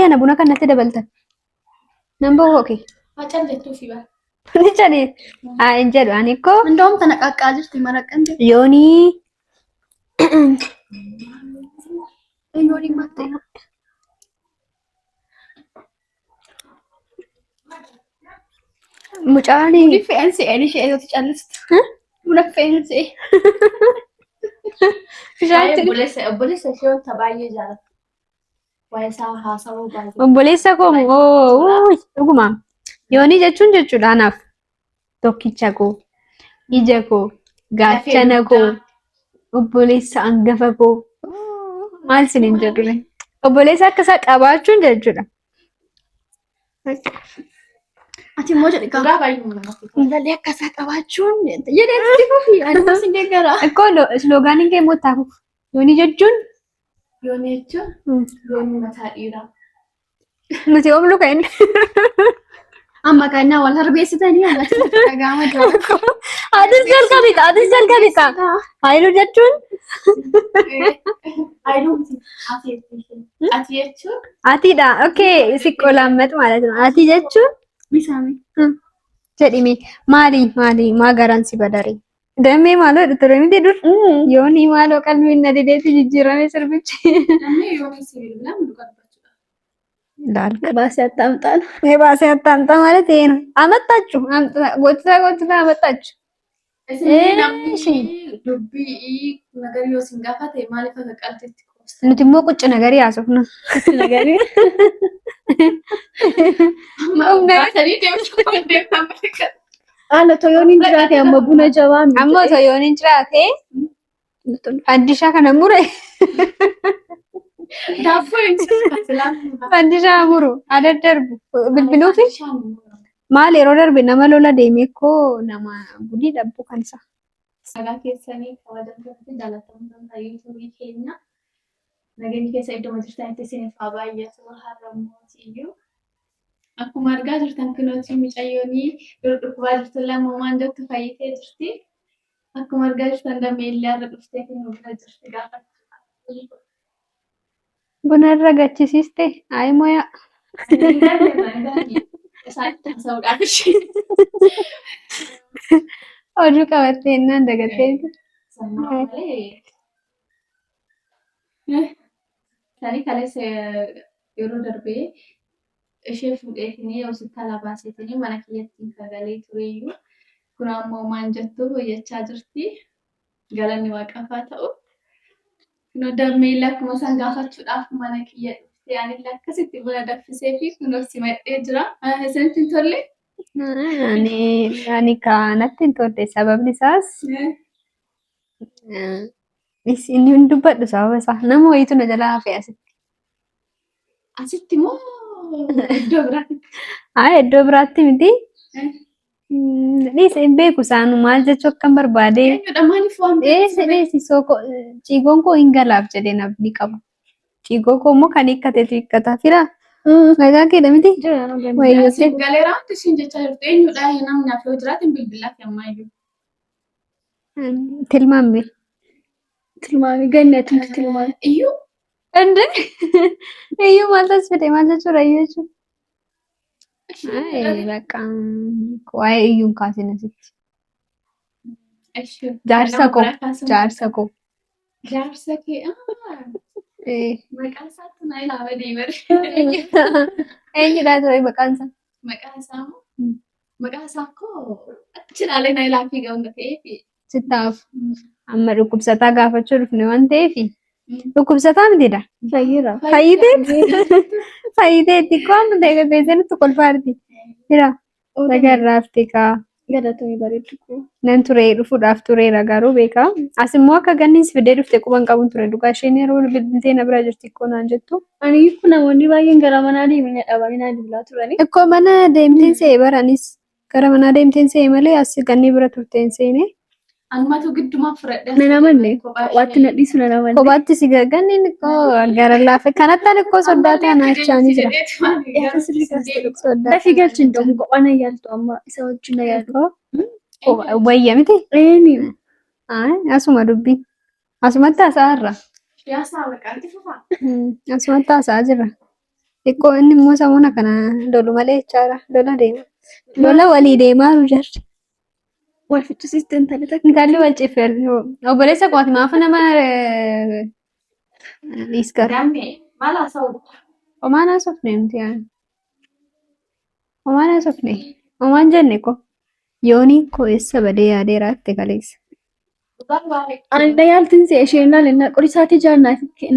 Ana buna kanatti dabaltan. Nan ba'u oke. Macalleetu fi bara. Ni jedhe. Hin jedhu ani koo Indoom tana qaqqaa jirti maraqqan jirti. yoonii Yoonii mattee. mucaanii Buni fe'ensi een ishee yoo callistu. Buna fe'ensi. Obboleessa ishee wanta baay'ee jaalatu. Waa'ee isaa haasawuu baay'ee. obboleessa koo dhuguma yoonii jechuun jechuudha anaaf tokkicha koo ija koo gaachana koo obboleessa hangafa koo maal sinin jedhure obboleessa akkasaa qabaachuun jechuudha. Ati immoo jedhi gaa baay'ee namatti. Intalli akkasaa qabaachuun jedheetti fufi adumas hin deeggara. Akkoo sloogaaniin kee mootaa yoonii jechuun Yoonii jechuun yoonii mataa dhiiraa. nuti oomlu kan inni. Amma kannaa wal harbeessitanii alatti dhagaama jiru. Atis jalqabita atis jalqabita haayiluu jechuun Ati jechuun atiidha okay siqqoo laammatu ማለት ነው ati jechuun bisaami. jedhime maali maa garaan si badare damee maaloo dhutture miti dur yoonii maaloo qalbiin na dideetti jijjiirame sirbichi Namni yoonii sibiila dubarbaachudha. laal Baasii attaamtaan. baasee attaanta ማለት ይሄ ነው አመጣችሁ ጎትታ አመጣችሁ Namni dubbii nagari yoo sin gaafate maaliif akka qalteetti qoosta? nuti immoo qucci nagarii haasofna Nagari. Baatanii deemtuu deemtaa. Haala toyooniin jiraate amma buna jabaan. ammoo osoo yooniin jiraate faddishaa kana mure Daabboo hin jirtu. faddishaa muru adaddarbu bilbiluufi maal yeroo darbe nama lola deemee koo nama budii dhabbu kan isa. Sagaa keessanii kabajamtoota jaalatamtoota yuutuubii keenya nageenyi keessa iddoo jirtanitti isiniif haa baay'atu har'ammoo akkuma argaa jirtan kunuunsi mucayyoonii dhukkubaa jirtu lamoomaan jettu fayyitee jirti. Akkuma argaa jirtan damee illee har'a dhuftee kennu bira jirti gaafachuudha. Buna irra gachisiiste ayi moya Isaanitti haasa'uudhaaf ishee. oduu qabattee innaan dagattee Sanii kaleessa yeroo darbee ishee fuudheetinii hospitaala baaseetinii mana kiyyattiin kagalee tureyyuu kun ammoo maan jettu hoyyachaa jirti. Galanni waaqafaa ta'u. Kunoo dammeellee akkuma isaan gaafachuudhaaf mana kiyya dhuftee anillee akkasitti buna danfisee fi kunoo si madhee jira. Isinitti hin tolle? ani kanatti hin tolle sababni isaas inni hin dubbadhu sababa isaa nama wayiitu na jalaa hafe asitti. Asitti moo iddoo biraatti? Iddoo biraatti miti. Dhiisa hin beeku isaanu maal jechuu akkan barbaade. Eenyudha maaliif waan Dheesi ciigoon koo hin galaaf jedhee nabni qabu. Ciigoo koo immoo kan hiikkateetu hiikkata fira. Nagaa keedha miti. Wayyoote. Galeeraa wanti isin jechaa jirtu eenyudha namni afoo jiraatiin bilbilaaf yemmaayyuu. Tilmaame. Tilmaami ganneetu tilmaami. Iyyuu. Ende iyyuu maal tasfite maal jechuudha iyyuu jechuudha. Bakka waa'ee iyyuun kaasin asitti. Jaarsa koo. Jaarsa kee maqaan isaatti naa ilaala deemee. Eenyudha ture maqaan isaa? Maqaan isaa moo? Maqaan isaa koo achi ilaalee naa ilaafii ga'uun ta'eef. Sittaaf amma dhukkubsataa gaafachuu dhufne waan ta'eef dhukkubsataa mitidha. Fayyira. Fayyiteetti koo amma ta'e beeksanitti kolfaarti. Jira. Nagarraafti kaa. Gadatumii bareeddu koo. Nan ture dhufuudhaaf tureera garuu beekaa. As immoo akka ganniis fidee dhufte quban qabuun ture dhugaa isheen yeroo bilbiltee na bira jirti ikkoo naan jettu. Ani kun namoonni baay'een gara manaa deemanii dhabanii naa bilbilaa turani. Ikkoo mana deemteen se'e baranis gara manaa deemteen se'e malee as gannii bira turteen seene. Anumatu giddumaa fudhadhe. Nana manne kophaatti nadhiisu nana manne. Kophaatti si ganni gara laafe kanatti ani ikkoo soddaataa naachaanii jira. Lafii galchi ndoomu kophaa na yaaltu amma isa wajjin na yaaltu. Wayya miti? Eeni. Asuma dubbii. Asumatti haasa'aa irra. Siyaasaa maqaatti fufaa. Asumatti haasa'aa jirra. Xiqqoo inni immoo samuuna kana lolu malee jechaadha. Lola deema. Lola walii deemaa jiru jarri. Wal fichisiisteen tale takka. Intalli wal ciffeer. Obboleessa qooti maafa nama dhiisgar. Dammee maal haasa'u? Omaan haasofne nuti yaa. Omaan haasofne. Omaan jenne ko. Yooniin koo eessa badee yaadee raatte kaleessa. Ani yaaltiin see isheen laala qorisaatii jaan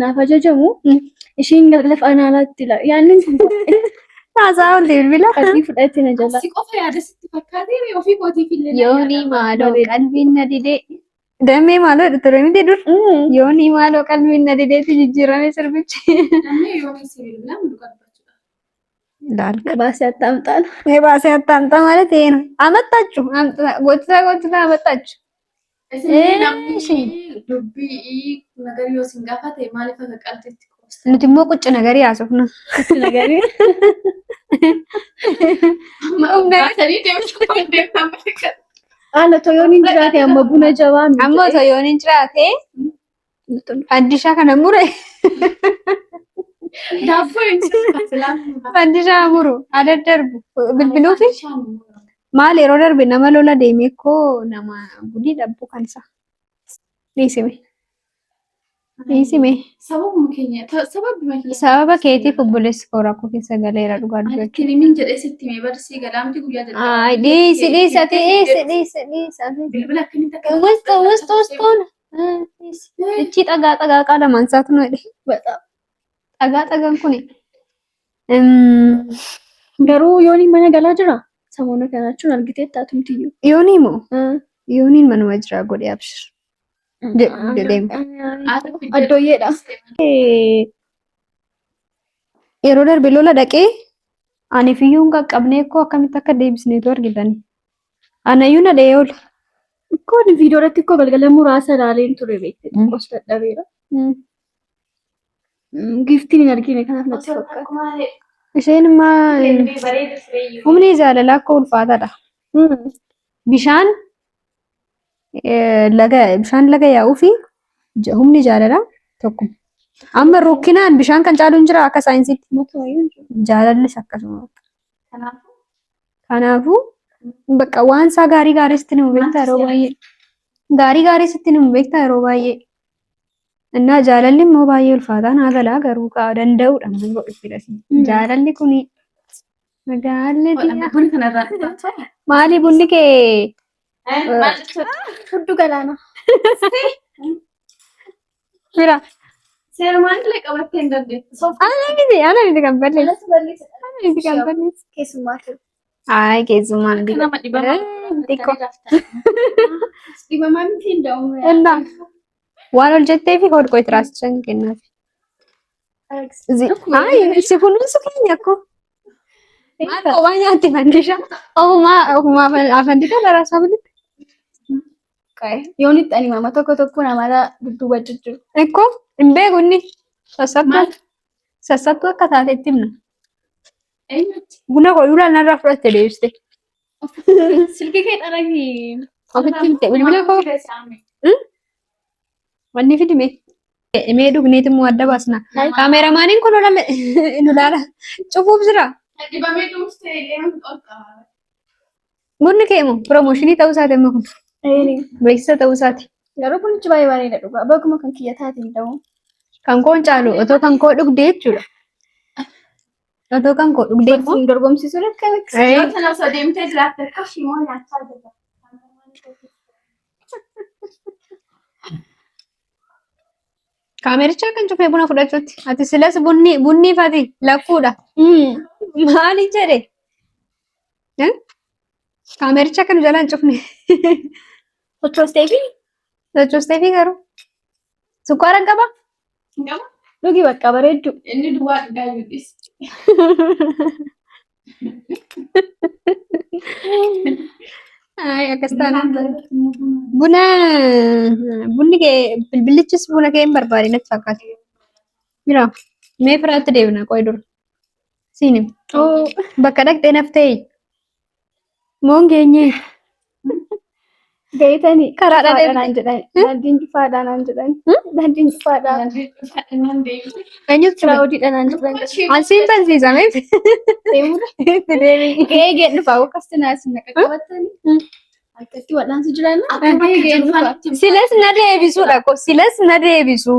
naaf ajajamu. Isheen lafa anaalaatti yaanni kun Haasaa olti bilbila. qalbii fudhatee na jala. Si qofa yaada sitti fakkaatee ofii kootiif illee. Yoonii maaloo qalbiin na didee. Dammee maaloo ture miti dur. Yoonii maaloo qalbiin na dideetti jijjiirame sirbichi. Dammee yoomii si bilbilaan dubbachudha. Laalka. Baasee attaamtaan. Mee baasee attaanta malee ta'een amattachu. Gootisa amattachu. Namni dubbii nagari yoo sin gaafate maaliif akka qalteetti qoobsa? Nuti immoo qucci nagarii haasofna. Nagarii. Baatanii deemtuu deemtama. Haala toyooniin jiraate amma buna jabaa miti. Ammoo toyooniin jiraate faddishaa kana mure. Daabboo hin jiru. Faddishaa muru adaddarbu bilbiluufi maal yeroo darbe nama lola deemee koo nama budii dhabbu kansa. Dhiisime. Dhiisime. Sababuma keenya sababuma keenya. Sababa keetiif obboleessi koo rakkoo keessa galeera dhugaa dubbachuu. Kirimin jedhee sitti mee barsii galaamti guyyaa jedhama. Ay, dhiisi. Bilbila akkamitti akka. Wustuun. Ichi xagaa qaalamaan isaatu nu hidhe. Bexaam. Xagaan kuni. Garuu yooniin mana galaa jira. Samoona kanaachuun argitee taatumtiyyuu. Yoonii moo? Yooniin manuma jira godhee abshir. Deema. Addooyyeedha. Yeroo darbe lola dhaqee ani fiyyuun qaqqabnee koo akkamitti akka deebisneetu argitani. Anayyuu na dhahee oola. Kun viidiyoo irratti koo galgala muraasa ilaaleen ture beekte. Xiqqoos dadhabeera. Giftiin hin argine kanaaf natti fakkaata. Isheen immoo humni jaalalaa akka ulfaataadha. Bishaan laga yaa'uu fi humni jaalalaa tokko. Amma rukkinaan bishaan kan caalu hin jira akka saayinsiitti. Jaalallis akkasuma. Kanaafuu bakka waan isaa gaarii sitti himu beektaa yeroo baay'ee. Gaarii sitti himu beektaa yeroo baay'ee. Innaa jaalalli immoo baay'ee ulfaataa naa galaa garuu danda'uudha maal godhu fidhasi. Jaalalli kuni magaalli Bunni kanarraa. maali bunni kee Fuddu galaana. fira. Seerumaan illee qabattee hin dandeettu. Ana miti kan balleessu. Ana miti kan balleessu. Keessummaa ture. Ay, keessummaan Nama dhibamaa. xiqqoo. Dhibamaa miti hin da'uun. Ennaa waan hojjettee fi hodhoo itti raasichaan kennaaf. Ay, si kunuunsu keenya akkoo. Maal kophaa nyaatti fandisha. Ofumaa fandisha daraasaa bilitti. Yoonitti ani mama tokko namarraa dudduuba jijjiiru. Ekkoo hin beeku inni sassattuu akka taatetti himna. Buna koyuudhaan narraa fudhatte deebiste. Silkii kee dharagi. Ofitti himte bilbila koo. Wanni fidime. Mee dhugneet immoo adda baasna. Kaameeramaaniin kun nu laala. Cufuuf jira. Dhibamee dhuunfee illee qorqaa. Bunni kee immoo piroomooshinii ta'uu isaati amma kun. Beeksisa ta'uu isaati. Garuu kunichi baay'ee bareeda dhugaa. Bakkuma kan kiyya taate hin ta'u. Kan koon caalu otoo kan koo dhugdee jechuudha. Otoo kan koo dhugdee immoo. Siin dorgomsiisuun akka Yoo sana osoo deemtee jiraatte akka shimoo nyaachaa jirra. Kaamericha kan cufee buna fudhachuutti. Ati silas bunni fati lakkuudha. Maali jedhe? Kaamericha kan jalaan cufne. sochoostee fi Sochoostee fi garuu. Sukkaara hin qabaa? dhugi bakka bareeddu. Inni duwwaa dhugaa yuudhis. Ay, akkas taanaan bunni kee bilbilichis buna kee hin barbaade natti fakkaata. Mira, mee firaatti deebina qoy dura. Siin bakka dhaqxee naftee moon geenyee Gayetanii Karaa cufaadha dhadheetti. naan jedhan. Daandiin cufaadha naan jedhan. Daandiin cufaadha. Eenyutu ture? Firaawudiidha naan jedhan. Asiin barsiisameef. Deemudha. Itti deebiin. Gahee dhufa akkasitti naasii naqa qabatanii. Akkatti wal'aansi jiran. Gahee dhufa. Silas na deebisuudha ko. Silas na deebisu.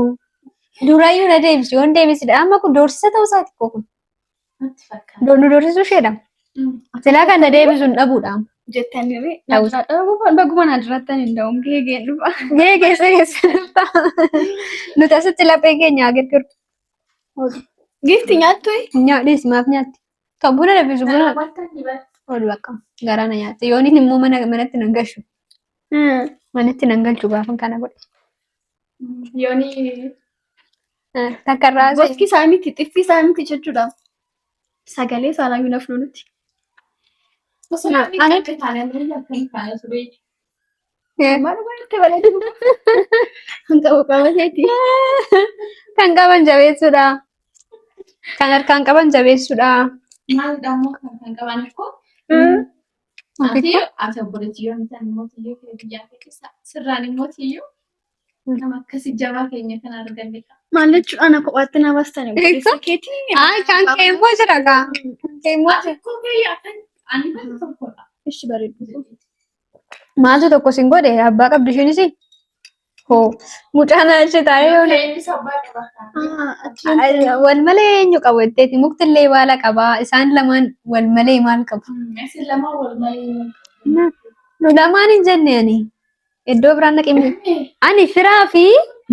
Durayyuu na deebisu. Yoon deebisidha. Amma kun doorsisa ta'uu isaati ko kun. Nu doorsisuu isheedha. Silaa kan na deebisuun dhabuudha. Jettanii baguma naan jiraattan hin da'uun gahee dhufa. Gahee keessa dhufta. Nuti asitti laphee keenya agargaaru. Gifti nyaattu Nyaadhis maaf nyaatti? Kan buna danfisu buna. Oolu akka garaa na nyaatte. Yoon inni immoo manatti nan galchu. Manatti nan galchu gaafa kana godhe. Yooni Takka irraa gosti isaa miti xiffi isaa miti jechuudha. Sagalee isaanii na fuulutti. Maal itti bareedu? Kan qabu qabateeti. kan qaban jabeessuudha. Kan harkaan qaban jabeessuudha. Maalidha ammoo kan qaban akkoo? Ati obboleettii yoo ta'an immoo biyyaa keessa sirraan immoo nama akkasii jabaa keenya kan argannedha. Maal jechuudhaan akka qo'aatti na baastan keetii. Kan kee immoo jira gaa. Kan kee immoo jira. Akkoo biyyaa kan ani kan tokkodha. Ishi bareedu. Maaltu tokko sin godhe abbaa qabdu ishiinis? Hoo mucaan achi taa'ee yoo wal malee eenyu qabu jetteeti muktillee baala qabaa isaan lamaan wal malee maal qabu? Isin lama wal malee. Nu lamaan hin jenne ani iddoo biraan naqimne ani firaa fi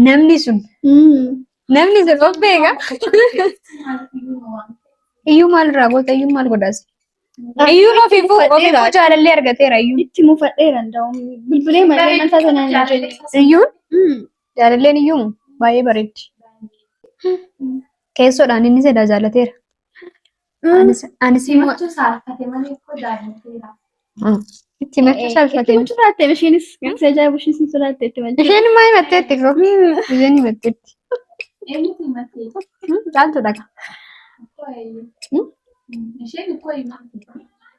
namni sun of beeka iyyuu maalirraa goota iyyuu maal godhaas? Iyyuun ofiifuu jaalallee argateera iyyuun. Itti mufadheera nda'uun bilbilee malee mataa sanaan hin jenne. Iyyuun jaalalleen iyyuu baay'ee bareeddi. Keessoodhaan inni seddaa jaalateera. Anis immoo itti macha salphatee. Itti sodaatte isheenis si ajaa'ibu isheen si sodaatte itti macha. Isheen maa himatteetti koo? Isheen himatteetti. Eenyutu himattee? Caaltu dhaga. Isheen ikkoo himatte.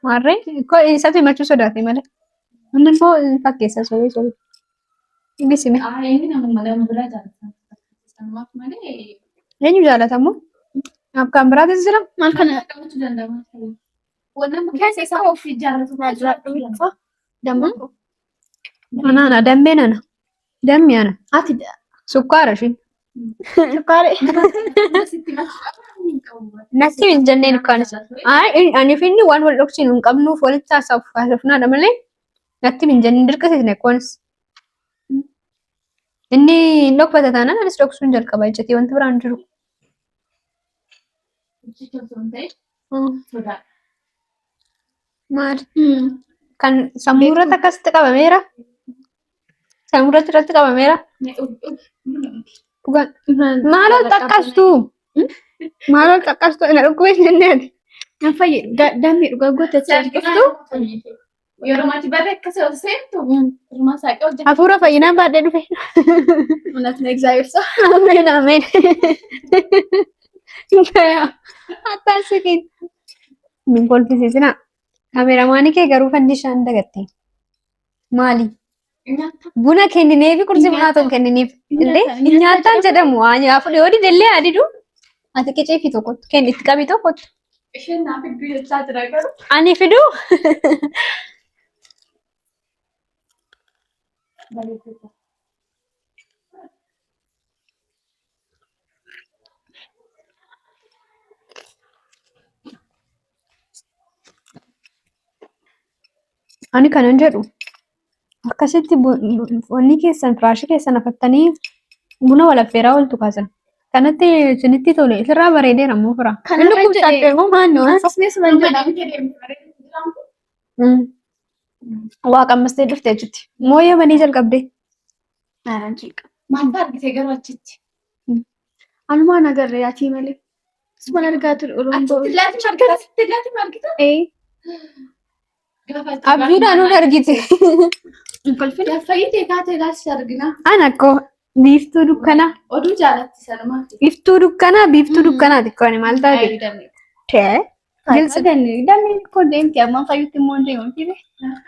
Maarree isatu himachuu sodaate malee. Inni immoo fakkeessa sobee. Inni sime. Inni nama biraa jaalatan. Sanaaf malee. Eenyu jaalatamu? Kan biraatis jira. Maal kana qabachuu danda'ama. Wannan keessa isaa ofii jaallatu jiraadhu damma. Nana dammee nana. Dammi ana. Ati Sukkaara ishiin. sukkaare. Natti hin jenneen kanis. Ani fi inni waan wal dhoksin hin qabnuuf walitti haasofnaadha malee natti hin jenneen dirqisiisne kunis. Inni hin dhokfata taanaan anis dhoksuun jalqaba ejjatee wanti biraan jiru. Maal? Kan sammuurratti akkasitti qabameera. Sammuurratti irratti qabameera. Maalool xaqqastu? Maalool xaqqastu? Ina dhukkubee jenneeti. Kan fayyadu dammi dhugaa gootatti argiftu. Yeroo mati barre akkasii ol seentu hirmaa saaqee hojjeta. Hafuura fayyinaan baadhee dhufe. Uummatni egzaayibsa. Ameen ameen. Akkasiin. Min kolfisiisina. Kameeramaanii kee garuu fandishaan dagatte. Maali? Buna kennineefi qursii bunaa tokko kennineef illee nyaataan jedhamu fuudhee odii illee adidu ati qicee fi tokkotti kenni itti qabii tokkotti. Isheen naaf iddoo jechaa jira garuu. Ani fiduu. Ani kanan jedhu akkasitti wanni keessan firaashii keessan afattanii buna walaffeeraa oltu kaasan. Kanatti isinitti tole isirraa bareedeera immoo fira. Inni kun shakkee moo maannoo? Asasnees man jedha. Waa qammastee dhufte achitti. Mooyyee banii jalqabdee. Maal argitee garuu achitti? Anumaan agarre yaatii malee. Asumaan argaa ture Oromoo. Achitti laati margita? Abjuudhaan nun argite. Fayyitee kaatee laatti argina. Ana akkoo biiftuu dukkanaa. Oduu jaalatti sanumaa. Biiftuu dukkanaa biiftuu dukkanaati akkoo maal taate? Tee. Dammi koo deemti ammaan fayyutti immoo deemamti.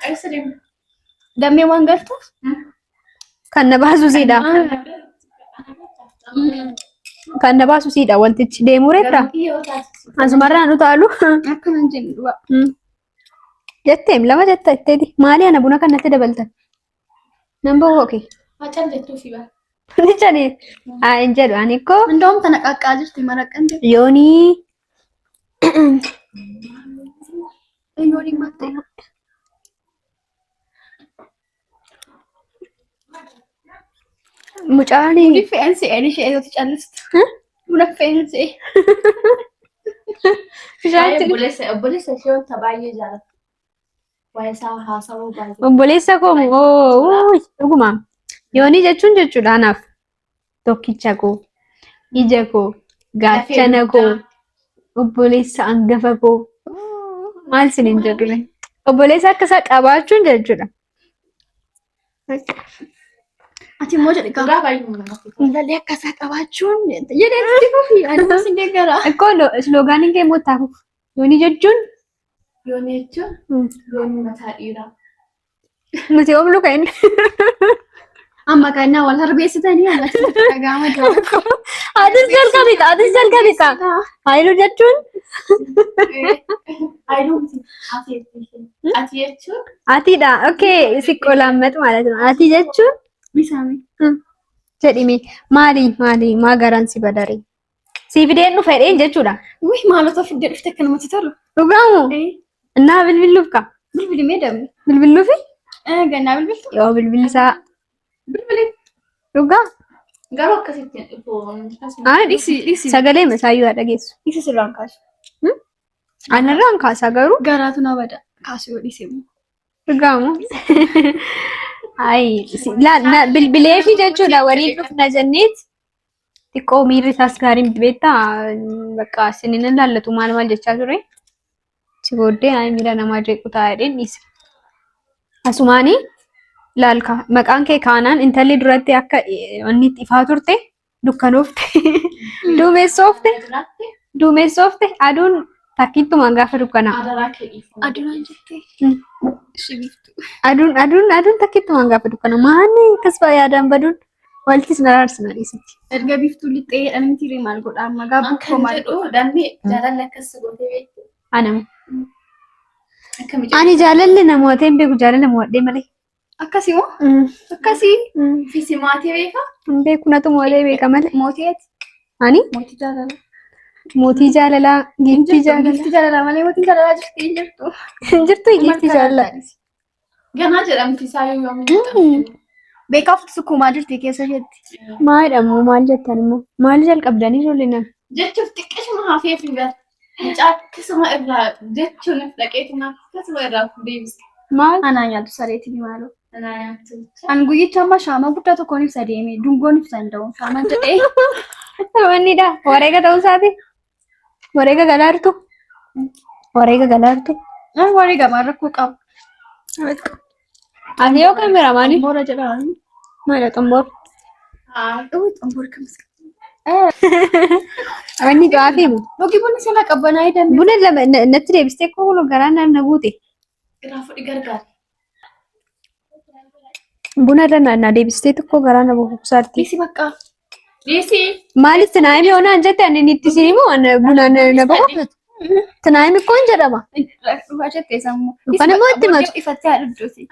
Eessa deemu? Damee waan galtuuf. Kan na baasu siidha. Kan na baasu siidha wantichi deemuu reetra. Asumarraan utaalu. Akkanan jennu dhuba. Jetteem lama jetta itteeti. Maali ana buna kanatti dabaltan? Nan booke. Macam jettuufi bara. Ni jedhee. Hin jedhu ani koo. Indoom tana qaqqaa jirti maraqqan jirti. Yoonii. Yoonii mattee. Mucaanii. Buni fe'ansi ani ishee yoo callistu. Buna fe'ansi. Obboleessa ishee wanta baay'ee jaalatu. Waa'ee isaa haasawuu baay'ee. Obboleessa koo dhuguma. Yoonii jechuun jechuudha anaaf. Tokkicha koo, ija koo, gaachana koo, obboleessa hangafa koo. Maal isiniin jedhu obboleessa akkasaa qabaachuun jechuudha. Ati immoo jedhi Suuraa baay'ee mul'atu. intalli akkasaa qabaachuun jedheetti fufi adeemas hin deeggara. Akkoo sloogaaniin kee immoo taa'u. Yoonii jechuun Yoonii jechuun yoonii mataa dhiiraa. nuti oomlu kan inni. Amma kannaa wal harbeessitanii alatti dhagaama jiru. Atis jalqabita, atis jalqabita. Haayiluu jechuun Haayiluuti. Ati jechuun atiidha. Okay, siqqoo laammatu ማለት ነው. Ati jechuun Bisaami. jedhimi maali maa garaan si badare. Si fideen dhufe dheen jechuudha. Wih maalota fiddee dhufte akka namatti tolu. Dhugaamu innaa bilbiluuf ka. Bilbilimee dabne. Bilbiluufi Gannaa bilbiltu. yoo bilbilisaa bilbilee dhugaa. garuu akkasitti hin dhufu. Dhisi. Sagalee masaayyuu haa dhageessu. Dhisi sirraan kaasu. Anarraan kaasaa garuu Garaatu na bada. Kaasu yoo dhise immoo. dhugaamu. Bilbileefi jechuudha waliin dhufna jenneet xiqqoo miirri isaas gaariin beektaa bakka isiniin ilaallatu maal jechaa ture. Si booddee miira namaa jeequ taa'edheen dhiise. Asumaanii laalka maqaan kee kaanaan intalli duratti akka inni itti ifaa turte dukkanoofte duumessoofte aduun takkittuma gaafa dukkanaa. Adaraa kee dhiifamu. Adunaan jettee. Shibiftu. Aduun takkittuma gaafa dukkanaa maanni akkas yaadaan baduun waltis na raarsina dhiisitti. Erga biftuu lixxee jedhanii tirii maal godhaa amma gaafa Kan jedhu damee jaalalli akkas gootee beektu. Anama. Akkami Ani jaalalli namoota hin beeku jaalala mo'adhee malee. akkasii moo akkasii Fisi maatii beekaa? Hin beeku natu mo'adhee beeka malee. mootiyeeti Ani mootii jaalala. mootii jaalalaa giiftii jaalalaa. Giftii jaalalaa malee mootiin jaalalaa jirti hin jirtu. Hin jirtu giiftii jaalalaa. Ganaa jedhamti isaa yoo yoomuu. Beekaaf sukkuumaa jirti keessa jetti. Maalidhamoo maal jettan immoo maal jalqabdanii ijoolleen Jechuuf xiqqeeshuma hafee fi bara. Mucaa akkasuma irraa jechuun dhaqeetina akkasuma irraa deebisa. maal Anaa nyaatu sareetiin maaloo. Anaa nyaattu. An guyyicha amma shaama guddaa tokkoon ibsa deeme dungoon ibsa hin ta'u shaama jedhee. wannidha wareega ta'uu isaati wareega galaartu Warri gamaan rakkoo qabu. ati yoo kan bira maali Boora jedhamu. maala xumboor Xomboor kamis. wanni gaafii mu Dhugi bunni sila qabbanaa hidhamee. buna lama natti deebistee kooluu garaa na guute Irraa fudhi gargaara. buna irra na deebistee tokko garaa na buusaarti. Dhiisi bakka. Dhiisi. Maaliif tinaayimii onaan jette ani itti sinimu buna na bahu tinaayimii koon jedhama. Dhufaa jettee sammuu. Dhufan immoo itti matu. Ifattee haadhuddoosi.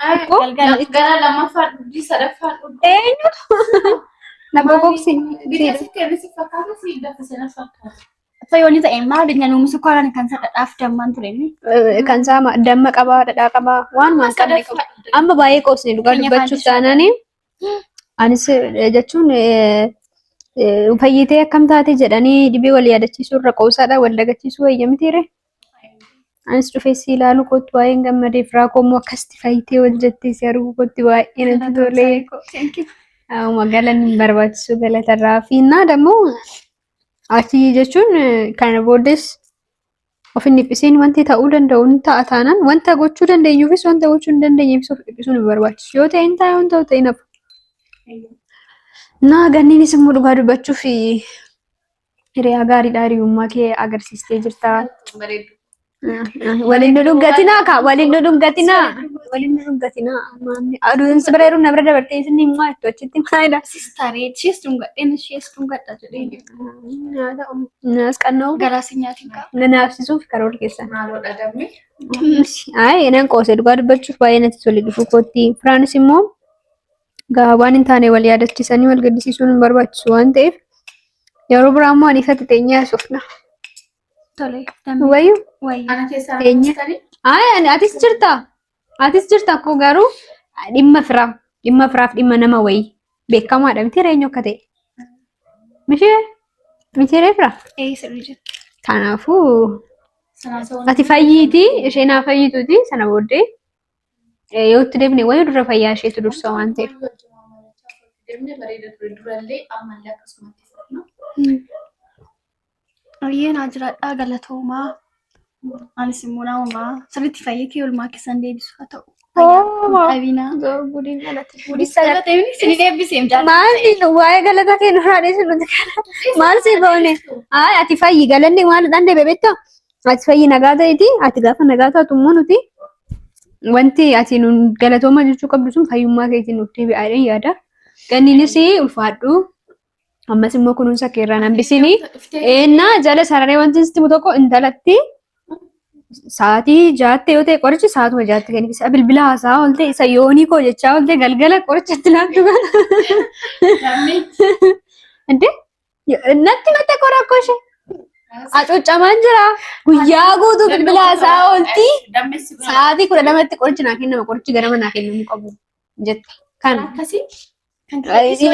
Gara lammaffaa dhugdii sadaffaan dhugdii. Eenyu na boqoqsi. Biyya si kennisi fakkaata si daffise na fakkaata. Fayyonni ta'e maali nyaanni sukkaaraan kan sadhaadhaaf dammaan ture inni. Kan saama damma qabaa dhadhaa qabaa waan waan qabne qabu. Amma baay'ee qoosni dhugaa dubbachuuf taananii anis jechuun fayyitee akkam taate jedhanii dhibee wal yaadachiisuu irra qoosaadha wal dagachiisuu eeyyamitiire. Anis dhufee si ilaalu kootti baay'een gammadee firaa koommoo akkasitti fayyitee wal jettee si arguu kootti baay'ee natti tolee. Magaalaan barbaachisu galatarraa fi innaa dammoo ati jechuun kana booddees of hin dhiphisiin wanti ta'uu danda'u ni ta'a taanaan wanta gochuu dandeenyuufis wanta gochuu hin dandeenyeefis of dhiphisuun hin barbaachisu. Yoo ta'e hin taa'e wanta ta'e nafu. Naa ganniinis immoo dhugaa dubbachuuf hiriyaa gaariidha hiriyummaa kee agarsiistee jirta. Bareedu. Waliin nu dhungatinaa ka waliin nu dhungatinaa waliin dhungatina maamni aduun sibira yeroo nabra dabartee isin immoo itti achitti maayidha. Sistaaree ishees dhungadheen ishees dhungadha jedhee Naas qannoo garaasi nyaatiin qaba. nanaafsisuuf karoora keessan. Maaloodha dammi. Ay nan qoosee dhugaa dubbachuuf baay'ee natti tole dhufuu kootti. Firaanis immoo gaawwan hin taane wal yaadachiisanii wal gaddisiisuun hin barbaachisu waan ta'eef yeroo biraa immoo ani ifatti teenyaa yaasuufna. Tole. Wayyu Wayii. Ana keessaa Eenyu? rakkistanii? ay atis jirta. Atis jirta akkoo garuu dhimma firaaf dhimma nama wayii beekamaadha miti eenyu akka ta'e. Mishee fira. Sirrii jira. Kanaafuu Sanaasawwan. ati fayyiitii ishee naa fayyituuti sana booddee yoo itti deebine wayii dura fayyaa isheetu dursa waan ta'eef. Deemnee bareeda ture durallee ammallee akkasumatti fudhanna. Ayyeen ajiraadhaa galatoomaa. Anis immoo namumaa sirriitti fayyee kee oolmaa keessan deebisu haa ta'u. Abinaa. Gudiin galate. Galateewwan isin eebbiseem Maali waa'ee galata kennu raadheessu nuti kana. Maal si goone? Ay ati fayyi galanni maal dhaan deebe beektaa? Ati fayyi nagaa ta'eeti ati gaafa nagaa taatu immoo nuti wanti ati nun galatooma jechuu qabdu sun fayyummaa keetiin nuuf deebi'aadhaan yaada. Ganniinis ulfaadhu. Ammas immoo kunuunsa keerraan hambisini. Eenna jala sararee wanti sitti tokko intalatti sa'aatii 6 yoo ta'e qorichi sa'aatuma 6 kenniisa. Bilbila haasaa oolte isa yoonii koo jechaa oolte galgala qorichatti laattu kana. Dammi. Ande natti mata korakkoo ishee. Acuucamaan jira. Guyyaa guutuu bilbila haasaa oolti. Dammi si bira. Sa'aatii 12tti qorichi naa kennama. Qorichi ganama naa kennamuu qabu jette. Kan Akkasii.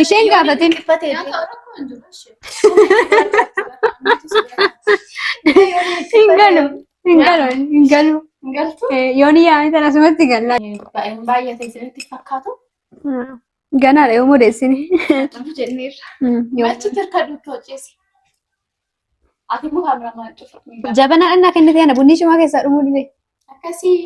isheen gaafatin. Nyaata rakkoo hin jiru ishee. Hin galu. Galtu. Yooni yaa'anii tan asumatti galla. Baay'atee isinitti fakkaatu. Ganaadha yoo modeessini. Namni jenneerra. Achitti harka duutti hojjeesi. Ati immoo kaameramaan cufa. Jabanaa dhannaa kennite kana bunni cimaa keessaa dhumuu dhibe. Akkasii.